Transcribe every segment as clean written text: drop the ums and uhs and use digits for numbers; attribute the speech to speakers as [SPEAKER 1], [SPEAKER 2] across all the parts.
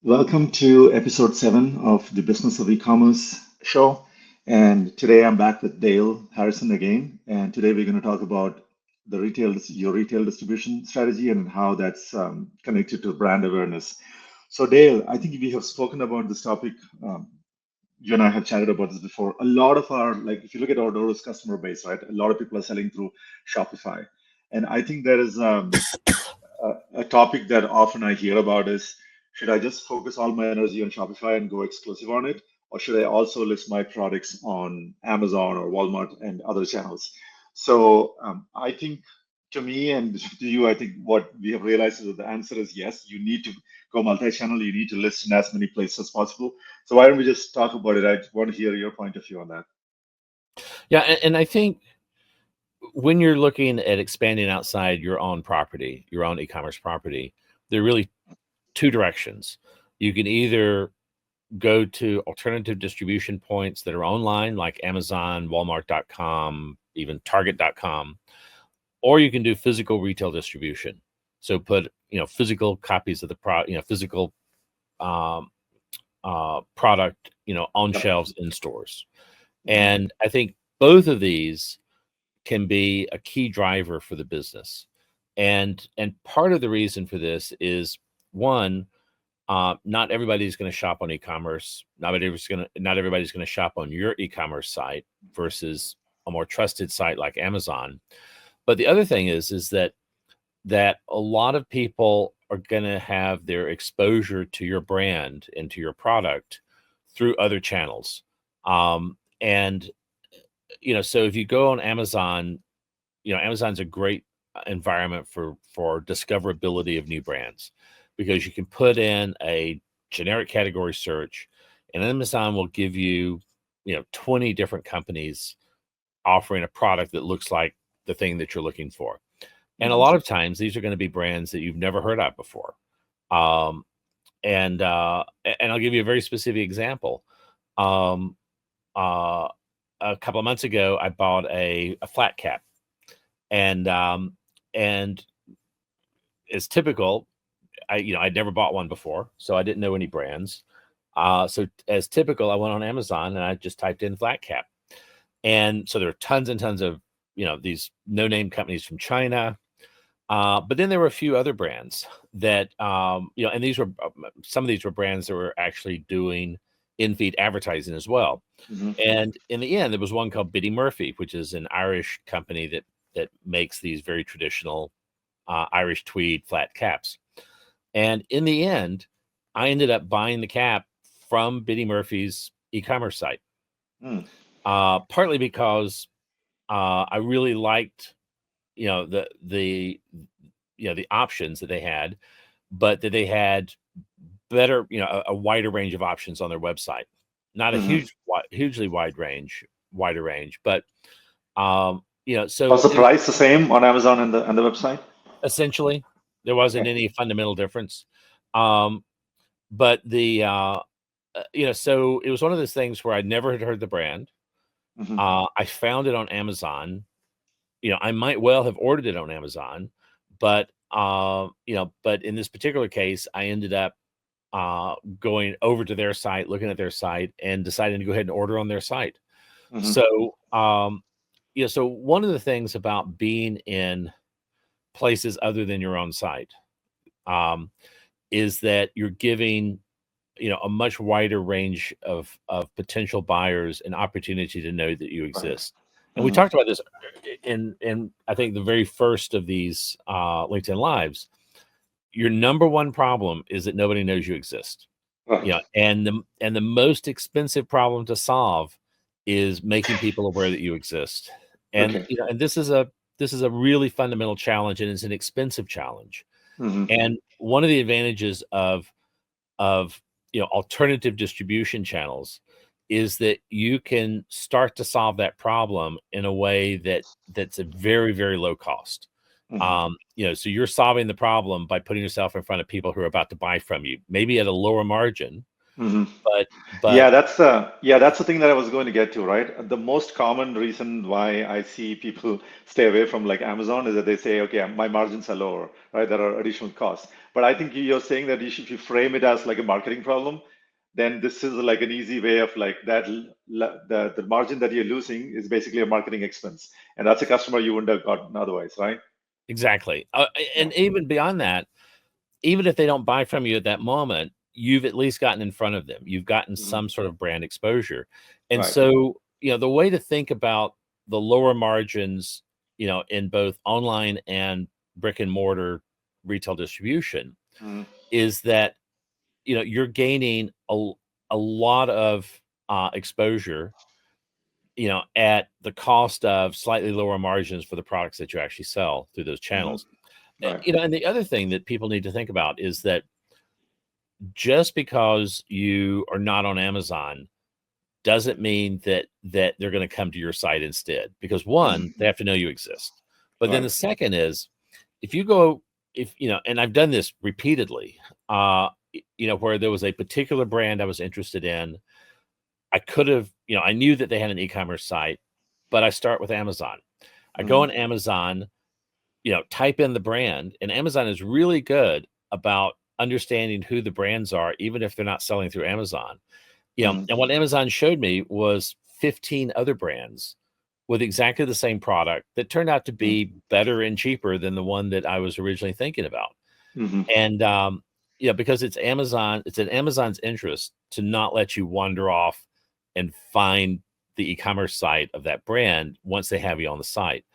[SPEAKER 1] Welcome to episode 7 of the Business of E-commerce show. And today I'm back with Dale Harrison again. And today we're going to talk about your retail distribution strategy and how that's connected to brand awareness. So Dale, I think we have spoken about this topic. You and I have chatted about this before. A lot of like if you look at Ordoro's customer base, right? A lot of people are selling through Shopify. And I think there is a topic that often I hear about is, should I just focus all my energy on Shopify and go exclusive on it? Or should I also list my products on Amazon or Walmart and other channels? So I think to me and to you, I think what we have realized is that the answer is yes, you need to go multi-channel, you need to list in as many places as possible. So why don't we just talk about it? I want to hear your point of view on that.
[SPEAKER 2] Yeah, and I think when you're looking at expanding outside your own property, your own e-commerce property, there are really two directions. You can either go to alternative distribution points that are online, like Amazon, Walmart.com, even Target.com, or you can do physical retail distribution. So put physical copies of the product, physical product, on
[SPEAKER 1] Yep.
[SPEAKER 2] shelves in stores.
[SPEAKER 1] Mhm.
[SPEAKER 2] And I think both of these can be a key driver for the business. And part of the reason for this is, one, not everybody's going to shop on e-commerce. Not everybody's going to shop on your e-commerce site versus a more trusted site like Amazon. But the other thing is that a lot of people are going to have their exposure to your brand and to your product through other channels. And so if you go on Amazon, Amazon's a great environment for discoverability of new brands, because you can put in a generic category search and Amazon will give you 20 different companies offering a product that looks like the thing that you're looking for. And a
[SPEAKER 1] Mhm.
[SPEAKER 2] lot of times these are going to be brands that you've never heard of before. Um, and I'll give you a very specific example. Um, uh, a couple of months ago, I bought a flat cap, and and as typical, I'd never bought one before, so I didn't know any brands. So as typical, I went on Amazon and I just typed in flat cap, and so there are tons and tons of these no name companies from China. But then there were a few other brands that, and these were some of these were brands that were actually doing in-feed advertising as well.
[SPEAKER 1] Mhm.
[SPEAKER 2] And in the end, there was one called Biddy Murphy, which is an Irish company that makes these very traditional Irish tweed flat caps. And in the end, I ended up buying the cap from Biddy Murphy's e-commerce site,
[SPEAKER 1] Mm.
[SPEAKER 2] partly because I really liked the the options that they had, but that they had better, a wider range of options on their website. Not a
[SPEAKER 1] Mhm.
[SPEAKER 2] hugely wider range, but
[SPEAKER 1] Was
[SPEAKER 2] so
[SPEAKER 1] the
[SPEAKER 2] it was
[SPEAKER 1] price the same on Amazon and the website?
[SPEAKER 2] essentially there wasn't
[SPEAKER 1] Okay.
[SPEAKER 2] any fundamental difference. Um, but so it was one of those things where I never had heard the brand.
[SPEAKER 1] Mhm.
[SPEAKER 2] I found it on Amazon. I might well have ordered it on Amazon, but but in this particular case, I ended up going over to their site, looking at their site, and deciding to go ahead and order on their site.
[SPEAKER 1] Mhm.
[SPEAKER 2] So, so one of the things about being in places other than your own site um, is that you're giving a much wider range of potential buyers an opportunity to know that you
[SPEAKER 1] Right.
[SPEAKER 2] exist. And we
[SPEAKER 1] Mhm.
[SPEAKER 2] talked about this in I think the very first of these LinkedIn lives. Your number one problem is that nobody knows you exist.
[SPEAKER 1] Right.
[SPEAKER 2] And the most expensive problem to solve is making people aware that you exist. And
[SPEAKER 1] Okay.
[SPEAKER 2] and this is a really fundamental challenge, and it's an expensive challenge.
[SPEAKER 1] Mhm.
[SPEAKER 2] And one of the advantages of alternative distribution channels is that you can start to solve that problem in a way that's a very, very low cost.
[SPEAKER 1] Mhm.
[SPEAKER 2] So you're solving the problem by putting yourself in front of people who are about to buy from you, maybe at a lower margin,
[SPEAKER 1] Hmm.
[SPEAKER 2] But
[SPEAKER 1] That's the thing that I was going to get to, right? The most common reason why I see people stay away from like Amazon is that they say, okay, my margins are lower, right? There are additional costs. But I think you're saying that if you frame it as like a marketing problem, then this is like an easy way of like the margin that you're losing is basically a marketing expense, and that's a customer you wouldn't have gotten otherwise, right?
[SPEAKER 2] exactly.
[SPEAKER 1] Yeah.
[SPEAKER 2] And even beyond that, even if they don't buy from you at that moment, you've at least gotten in front of them. You've gotten
[SPEAKER 1] Hmm.
[SPEAKER 2] some sort of brand exposure. And
[SPEAKER 1] Right.
[SPEAKER 2] so, the way to think about the lower margins, in both online and brick and mortar retail distribution
[SPEAKER 1] Hmm.
[SPEAKER 2] is that, you're gaining a lot of exposure, at the cost of slightly lower margins for the products that you actually sell through those
[SPEAKER 1] Hmm.
[SPEAKER 2] channels.
[SPEAKER 1] Right.
[SPEAKER 2] And the other thing that people need to think about is that just because you are not on Amazon doesn't mean that they're going to come to your site instead. Because one, they
[SPEAKER 1] Hmm.
[SPEAKER 2] have to know you exist. But then
[SPEAKER 1] Right.
[SPEAKER 2] the second is if you go, if and I've done this repeatedly, where there was a particular brand I was interested in, I could have, I knew that they had an e-commerce site, but I start with Amazon. I go
[SPEAKER 1] Hmm.
[SPEAKER 2] on Amazon, type in the brand, and Amazon is really good about understanding who the brands are, even if they're not selling through Amazon.
[SPEAKER 1] Hmm.
[SPEAKER 2] And what Amazon showed me was 15 other brands with exactly the same product that turned out to be better and cheaper than the one that I was originally thinking about.
[SPEAKER 1] Hmm.
[SPEAKER 2] And because it's Amazon, it's in Amazon's interest to not let you wander off and find the e-commerce site of that brand once they have you on the site.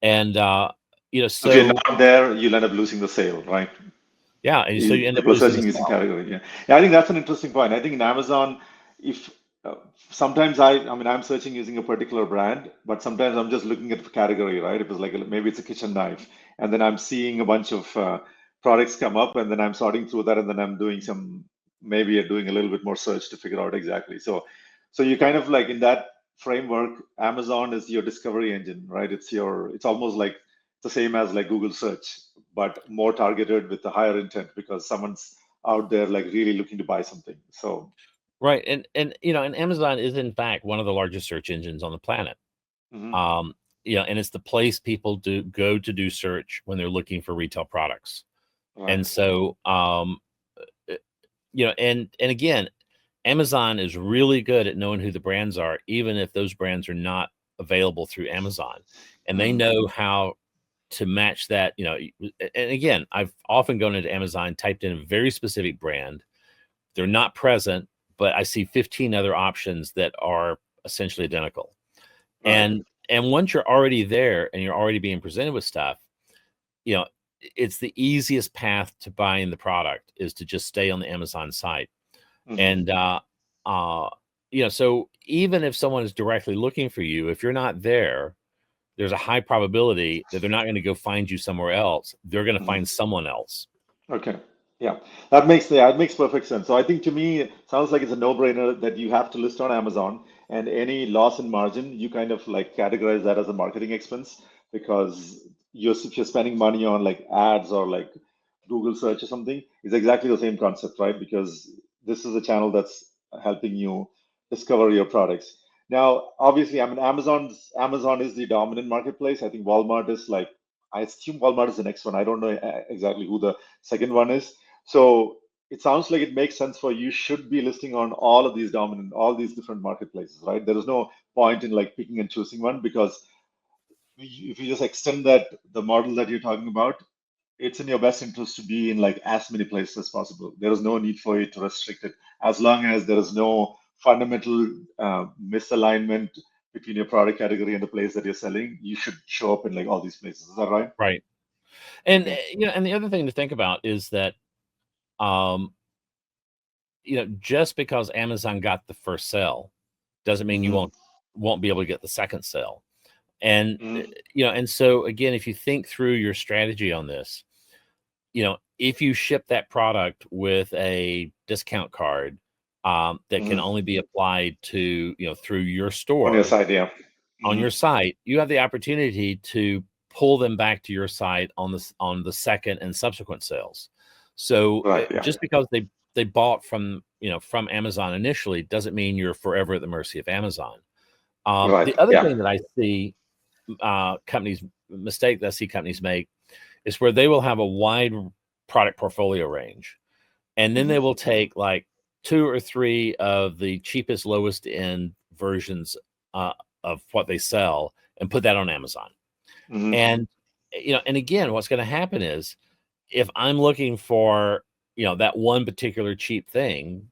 [SPEAKER 2] And
[SPEAKER 1] If you're
[SPEAKER 2] so
[SPEAKER 1] not there, you'll end up losing the sale, right?
[SPEAKER 2] yeah, and so you end up
[SPEAKER 1] People are
[SPEAKER 2] losing the
[SPEAKER 1] searching using
[SPEAKER 2] sale.
[SPEAKER 1] category. Yeah, yeah. I think that's an interesting point. I think in Amazon, if sometimes I mean, I'm searching using a particular brand, but sometimes I'm just looking at the category, right? If it's like maybe it's a kitchen knife, and then I'm seeing a bunch of products come up, and then I'm sorting through that, and then I'm doing maybe doing a little bit more search to figure out exactly. So you kind of like in that framework, Amazon is your discovery engine, right? It's almost like the same as like Google search, but more targeted with a higher intent because someone's out there like really looking to buy something. So,
[SPEAKER 2] Right. And Amazon is in fact one of the largest search engines on the planet.
[SPEAKER 1] mhm,
[SPEAKER 2] Um, and it's the place people do go to do search when they're looking for retail products.
[SPEAKER 1] right.
[SPEAKER 2] And so uh, and again, Amazon is really good at knowing who the brands are, even if those brands are not available through Amazon. And they
[SPEAKER 1] Mhm,
[SPEAKER 2] know how to match that, and again, I've often gone into Amazon, typed in a very specific brand. They're not present, but I see 15 other options that are essentially identical.
[SPEAKER 1] right.
[SPEAKER 2] And once you're already there and you're already being presented with stuff, you know, it's the easiest path to buying the product is to just stay on the Amazon site.
[SPEAKER 1] Mhm,
[SPEAKER 2] And uh, so even if someone is directly looking for you, if you're not there, there's a high probability that they're not going to go find you somewhere else. They're going to
[SPEAKER 1] mhm.
[SPEAKER 2] find someone else.
[SPEAKER 1] Okay. Yeah, that makes perfect sense. So I think to me, it sounds like it's a no-brainer that you have to list on Amazon, and any loss in margin, you kind of like categorize that as a marketing expense because if you're spending money on like ads or like Google search or something, it's exactly the same concept, right? Because this is a channel that's helping you discover your products. Now, obviously, I mean, Amazon is the dominant marketplace. I think Walmart is like, I assume Walmart is the next one. I don't know exactly who the second one is. So it sounds like it makes sense for you should be listing on all these different marketplaces, right? There is no point in like picking and choosing one because if you just extend the model that you're talking about, it's in your best interest to be in like as many places as possible. There is no need for you to restrict it as long as there is no fundamental misalignment between your product category and the place that you're selling. You should show up in like all these places. Is that right?
[SPEAKER 2] Right. And
[SPEAKER 1] Okay.
[SPEAKER 2] and the other thing to think about is that um, just because Amazon got the first sale doesn't mean you
[SPEAKER 1] Hmm.
[SPEAKER 2] won't be able to get the second sale. And
[SPEAKER 1] Hmm.
[SPEAKER 2] and so again, if you think through your strategy on this, if you ship that product with a discount card that can
[SPEAKER 1] Hmm.
[SPEAKER 2] only be applied to, through your
[SPEAKER 1] On your
[SPEAKER 2] store
[SPEAKER 1] side, yeah.
[SPEAKER 2] on
[SPEAKER 1] Hmm.
[SPEAKER 2] your site, you have the opportunity to pull them back to your site on the second and subsequent sales. So
[SPEAKER 1] Right, yeah.
[SPEAKER 2] just because they bought from from Amazon initially doesn't mean you're forever at the mercy of Amazon.
[SPEAKER 1] Right.
[SPEAKER 2] The other
[SPEAKER 1] Yeah.
[SPEAKER 2] thing that I see mistake that I see companies make is where they will have a wide product portfolio range, and then they will take like 2 or 3 of the cheapest, lowest end versions of what they sell and put that on Amazon. And and again, what's going to happen is if I'm looking for that one particular cheap thing,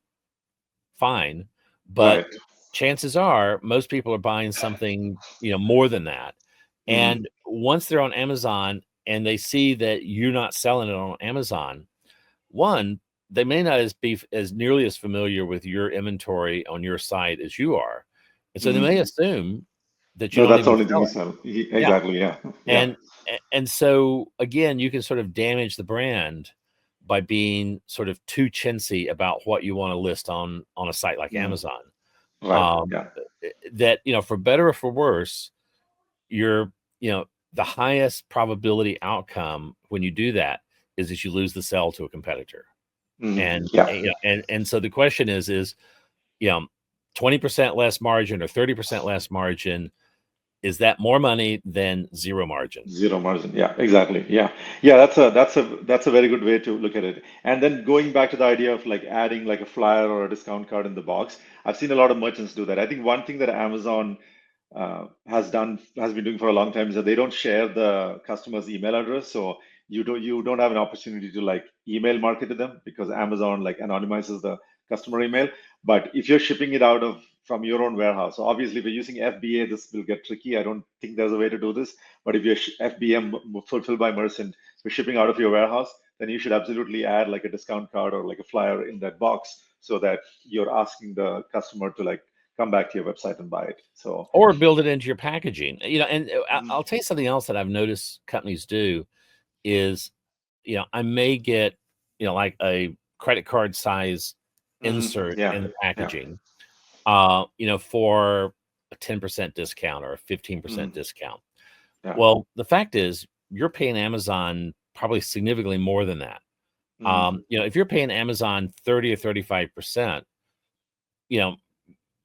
[SPEAKER 2] fine, but
[SPEAKER 1] Right.
[SPEAKER 2] chances are most people are buying something more than that. And once they're on Amazon and they see that you're not selling it on Amazon, one, they may not be as nearly as familiar with your inventory on your site as you are, and so they may assume that you
[SPEAKER 1] No,
[SPEAKER 2] don't
[SPEAKER 1] that's the
[SPEAKER 2] even
[SPEAKER 1] only thing
[SPEAKER 2] sell
[SPEAKER 1] you
[SPEAKER 2] it.
[SPEAKER 1] sell.
[SPEAKER 2] Yeah,
[SPEAKER 1] Exactly. Yeah. Yeah.
[SPEAKER 2] and and so again, you can sort of damage the brand by being sort of too chintzy about what you want to list on a site like Amazon.
[SPEAKER 1] Right.
[SPEAKER 2] Um,
[SPEAKER 1] Yeah.
[SPEAKER 2] that for better or for worse, you're the highest probability outcome when you do that is that you lose the sale to a competitor. And
[SPEAKER 1] Yeah.
[SPEAKER 2] and so the question is 20% less margin or 30% less margin, is that more money than zero margin?
[SPEAKER 1] Zero margin. Yeah, exactly. Yeah. Yeah, that's a very good way to look at it. And then going back to the idea of like adding like a flyer or a discount card in the box, I've seen a lot of merchants do that. I think one thing that Amazon has been doing for a long time is that they don't share the customer's email address, so you don't have an opportunity to like email market to them because Amazon like anonymizes the customer email. But if you're shipping it out of from your own warehouse, so obviously if you're using FBA, this will get tricky. I don't think there's a way to do this. But if you're FBM fulfilled by merchant, you're shipping out of your warehouse, then you should absolutely add like a discount card or like a flyer in that box so that you're asking the customer to like come back to your website and buy it. So,
[SPEAKER 2] Or build it into your packaging. And
[SPEAKER 1] Mhm.
[SPEAKER 2] I'll tell you something else that I've noticed companies do is, I may get, like a credit card size insert
[SPEAKER 1] Yeah,
[SPEAKER 2] in the
[SPEAKER 1] yeah,
[SPEAKER 2] packaging, for a 10% discount or a 15%
[SPEAKER 1] Mhm.
[SPEAKER 2] discount.
[SPEAKER 1] Yeah,
[SPEAKER 2] Well, the fact is you're paying Amazon probably significantly more than that.
[SPEAKER 1] Mhm.
[SPEAKER 2] If you're paying Amazon 30 or 35%, you know,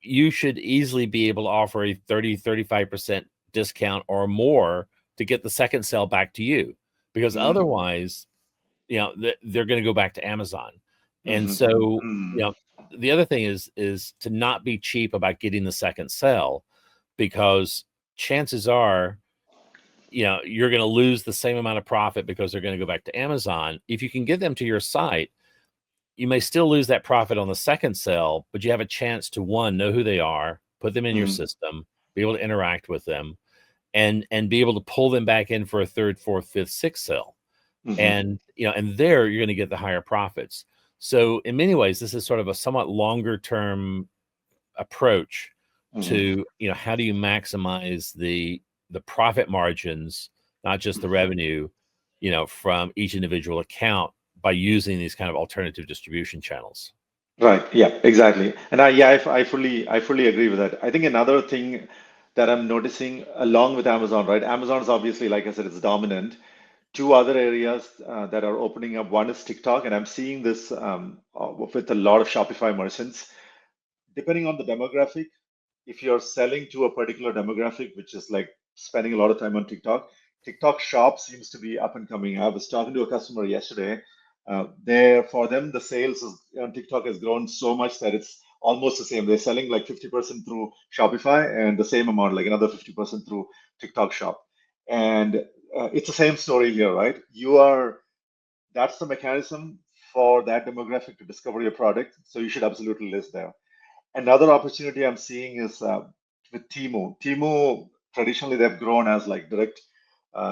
[SPEAKER 2] you should easily be able to offer a 30, 35% discount or more to get the second sale back to you, because
[SPEAKER 1] Mhm.
[SPEAKER 2] otherwise, they're going to go back to Amazon. And
[SPEAKER 1] Mhm.
[SPEAKER 2] so,
[SPEAKER 1] Mhm.
[SPEAKER 2] the other thing is to not be cheap about getting the second sale, because chances are, you're going to lose the same amount of profit because they're going to go back to Amazon. If you can get them to your site, you may still lose that profit on the second sale, but you have a chance to, one, know who they are, put them in your
[SPEAKER 1] Mhm.
[SPEAKER 2] system, be able to interact with them, and be able to pull them back in for a third, fourth, fifth, sixth sale.
[SPEAKER 1] Mhm.
[SPEAKER 2] And and there you're going to get the higher profits. So in many ways, this is sort of a somewhat longer term approach
[SPEAKER 1] Mhm.
[SPEAKER 2] to how do you maximize the profit margins, not just the revenue, from each individual account, by using these kind of alternative distribution channels.
[SPEAKER 1] Right. Yeah, exactly. And I fully agree with that. I think another thing that I'm noticing along with Amazon, right? Amazon is obviously, like I said, it's dominant. Two other areas that are opening up. One is TikTok, and I'm seeing this with a lot of Shopify merchants. Depending on the demographic, if you're selling to a particular demographic, which is like spending a lot of time on TikTok, TikTok Shop seems to be up and coming. I was talking to a customer yesterday. There, for them, the on TikTok has grown so much that it's almost the same. They're selling like 50% through Shopify and the same amount, like another 50% through TikTok Shop. And it's the same story here, right? That's the mechanism for that demographic to discover your product. So you should absolutely list there. Another opportunity I'm seeing is with Temu. Temu, traditionally they've grown as like direct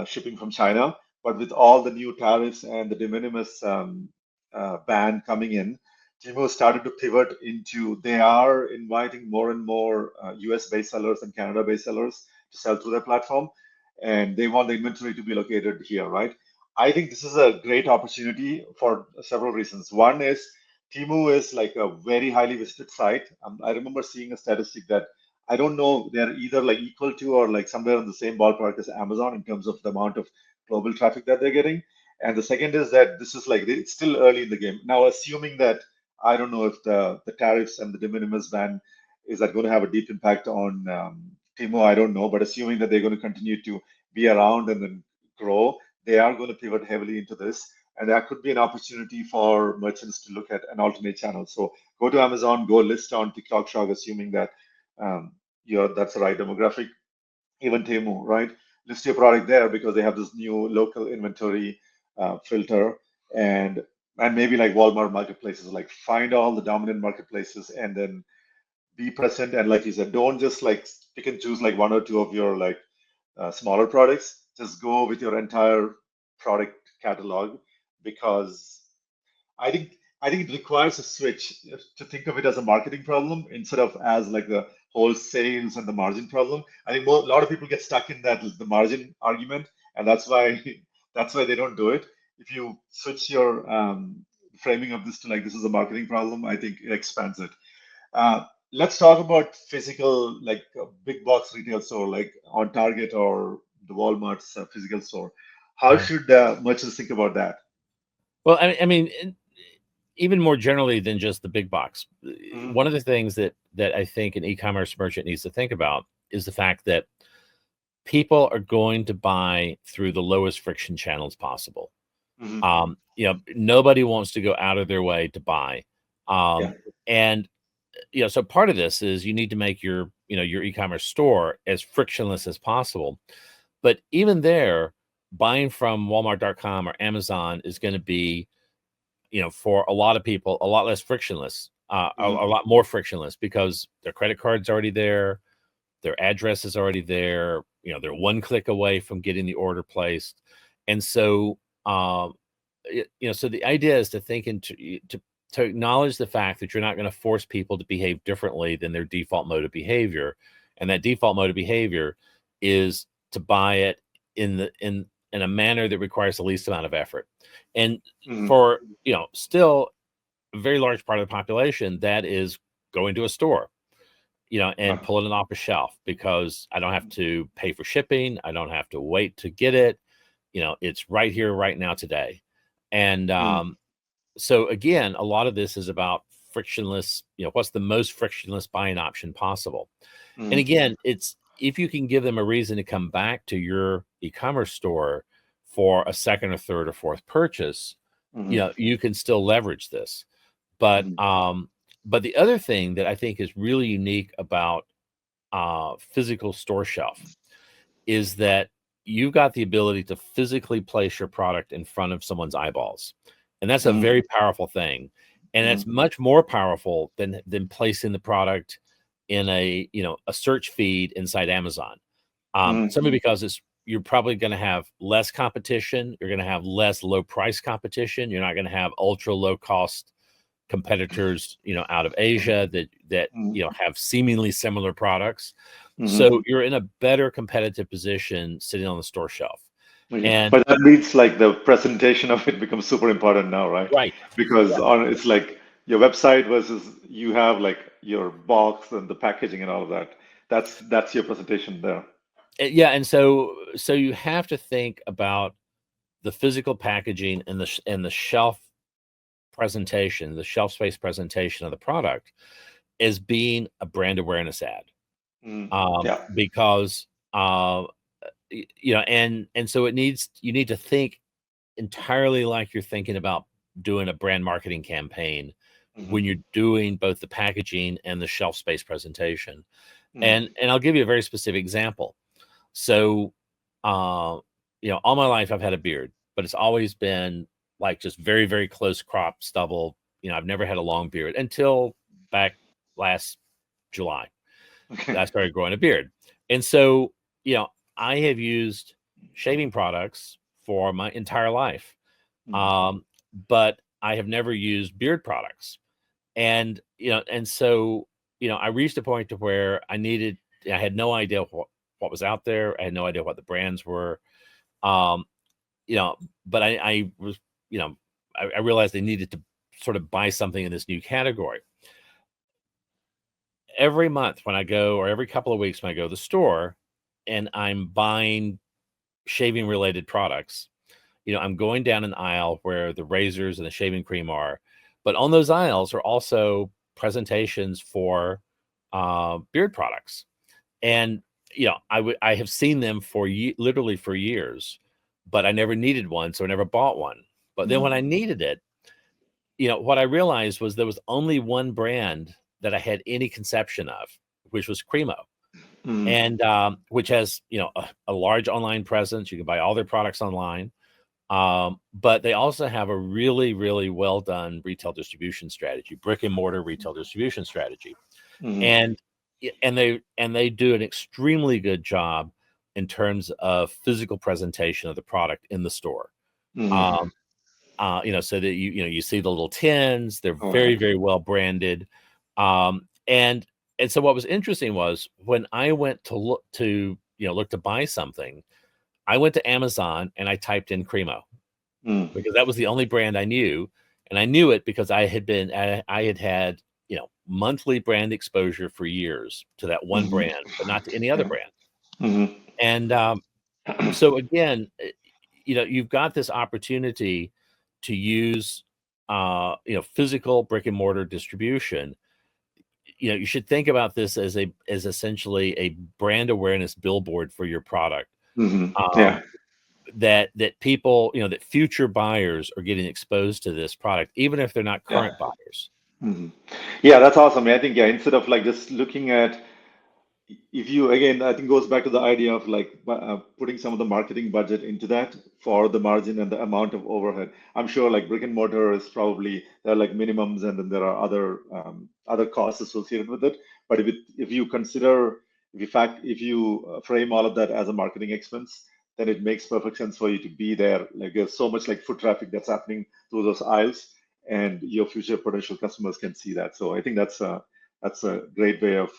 [SPEAKER 1] shipping from China, but with all the new tariffs and the de minimis ban coming in, Temu started to pivot into, they are inviting more and more US-based sellers and Canada-based sellers to sell through their platform, and they want the inventory to be located here, right? I think this is a great opportunity for several reasons. One is Temu is like a very highly visited site. I remember seeing a statistic that I don't know, they're either like equal to or like somewhere in the same ballpark as Amazon in terms of the amount of global traffic that they're getting. And the second is that this is like it's still early in the game. Now, assuming that I don't know if the tariffs and the de minimis ban is that going to have a deep impact on Timo. I don't know, but assuming that they're going to continue to be around and then grow, they are going to pivot heavily into this, and that could be an opportunity for merchants to look at an alternate channel. So go to Amazon, go list on TikTok Shop, assuming that that's the right demographic. Even Temu, right? List your product there because they have this new local inventory filter, and maybe like Walmart marketplaces, like find all the dominant marketplaces and then be present. And like you said, don't just like pick and choose like one or two of your like smaller products. Just go with your entire product catalog because I think I think it requires a switch to think of it as a marketing problem instead of as like the whole sales and the margin problem. I think a lot of people get stuck in that the margin argument, and that's why that's why they don't do it. If you switch your framing of this to like this is a marketing problem, I think it expands it. Let's talk about physical, like big box retail store, like on Target or the Walmart's physical store. How
[SPEAKER 2] Yeah.
[SPEAKER 1] should merchants think about that?
[SPEAKER 2] Well, I mean, even more generally than just the big box,
[SPEAKER 1] Mhm,
[SPEAKER 2] one of the things that I think an e-commerce merchant needs to think about is the fact that people are going to buy through the lowest friction channels possible.
[SPEAKER 1] mhm.
[SPEAKER 2] Nobody wants to go out of their way to buy.
[SPEAKER 1] Yeah.
[SPEAKER 2] And so part of this is you need to make your e-commerce store as frictionless as possible. But even there, buying from Walmart.com or Amazon is going to be, for a lot of people, a lot less frictionless, a
[SPEAKER 1] Mhm,
[SPEAKER 2] lot more frictionless because their credit card's already there, their address is already there, they're one click away from getting the order placed. And so, so the idea is to think to acknowledge the fact that you're not going to force people to behave differently than their default mode of behavior, and that default mode of behavior is to buy it in a manner that requires the least amount of effort. And
[SPEAKER 1] mhm.
[SPEAKER 2] for still a very large part of the population, that is going to a store, and
[SPEAKER 1] Yeah.
[SPEAKER 2] pulling it off a shelf because I don't have to pay for shipping. I don't have to wait to get it. It's right here, right now, today. And
[SPEAKER 1] Mm,
[SPEAKER 2] so again, a lot of this is about frictionless, what's the most frictionless buying option possible. And
[SPEAKER 1] mm,
[SPEAKER 2] again, it's if you can give them a reason to come back to your e-commerce store for a second or third or fourth purchase,
[SPEAKER 1] mhm,
[SPEAKER 2] you can still leverage this. But
[SPEAKER 1] mhm,
[SPEAKER 2] but the other thing that I think is really unique about physical store shelf is that you've got the ability to physically place your product in front of someone's eyeballs. And that's a
[SPEAKER 1] mhm,
[SPEAKER 2] very powerful thing. And
[SPEAKER 1] mhm,
[SPEAKER 2] it's much more powerful than placing the product in a search feed inside Amazon.
[SPEAKER 1] mhm,
[SPEAKER 2] Simply because you're probably going to have less competition. You're going to have less low price competition. You're not going to have ultra low cost competitors, out of Asia that
[SPEAKER 1] mhm,
[SPEAKER 2] have seemingly similar products.
[SPEAKER 1] mhm.
[SPEAKER 2] So you're in a better competitive position sitting on the store shelf.
[SPEAKER 1] Okay.
[SPEAKER 2] And
[SPEAKER 1] But that means like the presentation of it becomes super important now, right?
[SPEAKER 2] right.
[SPEAKER 1] Because
[SPEAKER 2] Yeah.
[SPEAKER 1] on it's like your website versus you have like your box and the packaging and all of that. That's your presentation there.
[SPEAKER 2] Yeah, and so you have to think about the physical packaging and the shelf presentation, the shelf space presentation of the product as being a brand awareness ad.
[SPEAKER 1] Mm, yeah.
[SPEAKER 2] Because and so you need to think entirely like you're thinking about doing a brand marketing campaign
[SPEAKER 1] Mhm,
[SPEAKER 2] when you're doing both the packaging and the shelf space presentation.
[SPEAKER 1] mhm,
[SPEAKER 2] And I'll give you a very specific example. So, all my life I've had a beard, but it's always been like just very, very close crop stubble. I've never had a long beard until back last July.
[SPEAKER 1] okay.
[SPEAKER 2] I started growing a beard. And so, you know, I have used shaving products for my entire life.
[SPEAKER 1] Mhm,
[SPEAKER 2] Um, but I have never used beard products. And so, I reached a point to where I had no idea what was out there. I had no idea what the brands were. Um, you know, but I was, I realized I needed to sort of buy something in this new category. Every month when I go, or every couple of weeks when I go to the store and I'm buying shaving related products, I'm going down an aisle where the razors and the shaving cream are, But on those aisles are also presentations for beard products. And I have seen them for literally for years, but I never needed one, so I never bought one. But then when I needed it, what I realized was there was only one brand that I had any conception of, which was Cremo, and which has a large online presence. You can buy all their products online, but they also have a really, really well done retail distribution strategy, brick and mortar retail distribution strategy, and they do an extremely good job in terms of physical presentation of the product in the store. So that you see the little tins, they're very, very well branded. And so what was interesting was when I went to look to buy something, I went to Amazon and I typed in Cremo because that was the only brand I knew. And I knew it because I had had monthly brand exposure for years to that one brand, but not to any other brand. And so again, you've got this opportunity to use physical brick and mortar distribution. You should think about this as essentially a brand awareness billboard for your product. That people, that future buyers are getting exposed to this product, even if they're not current buyers.
[SPEAKER 1] Yeah, that's awesome. I think, instead of like just looking at, if you, again, I think goes back to the idea of like putting some of the marketing budget into that for the margin and the amount of overhead. I'm sure like brick and mortar is probably, there are like minimums and then there are other costs associated with it. But if you consider, if you frame all of that as a marketing expense, then it makes perfect sense for you to be there. Like there's so much like foot traffic that's happening through those aisles, and your future potential customers can see that. So I think that's a great way of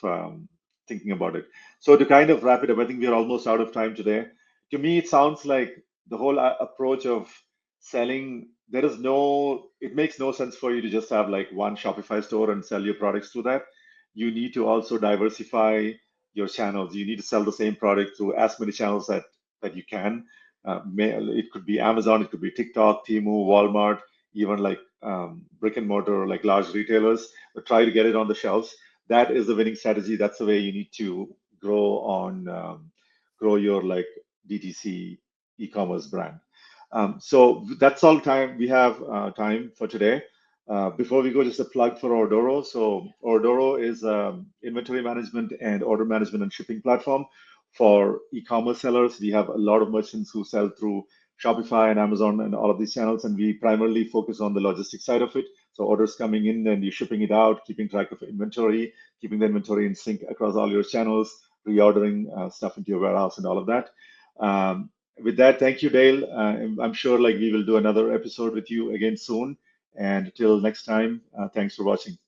[SPEAKER 1] thinking about it. So to kind of wrap it up, I think we're almost out of time today. To me, it sounds like the whole approach of selling, it makes no sense for you to just have like one Shopify store and sell your products through that. You need to also diversify your channels. You need to sell the same product through as many channels that you can. It could be Amazon, it could be TikTok, Temu, Walmart, even like brick and mortar, like large retailers, but try to get it on the shelves. That is the winning strategy. That's the way you need to grow your like DTC e-commerce brand. So that's all time we have time for today. Before we go, just a plug for Ordoro. So Ordoro is inventory management and order management and shipping platform for e-commerce sellers. We have a lot of merchants who sell through Shopify and Amazon and all of these channels, and we primarily focus on the logistics side of it. So orders coming in and you're shipping it out, keeping track of inventory, keeping the inventory in sync across all your channels, reordering stuff into your warehouse and all of that. With that, thank you, Dale. I'm sure like we will do another episode with you again soon. And till next time, thanks for watching.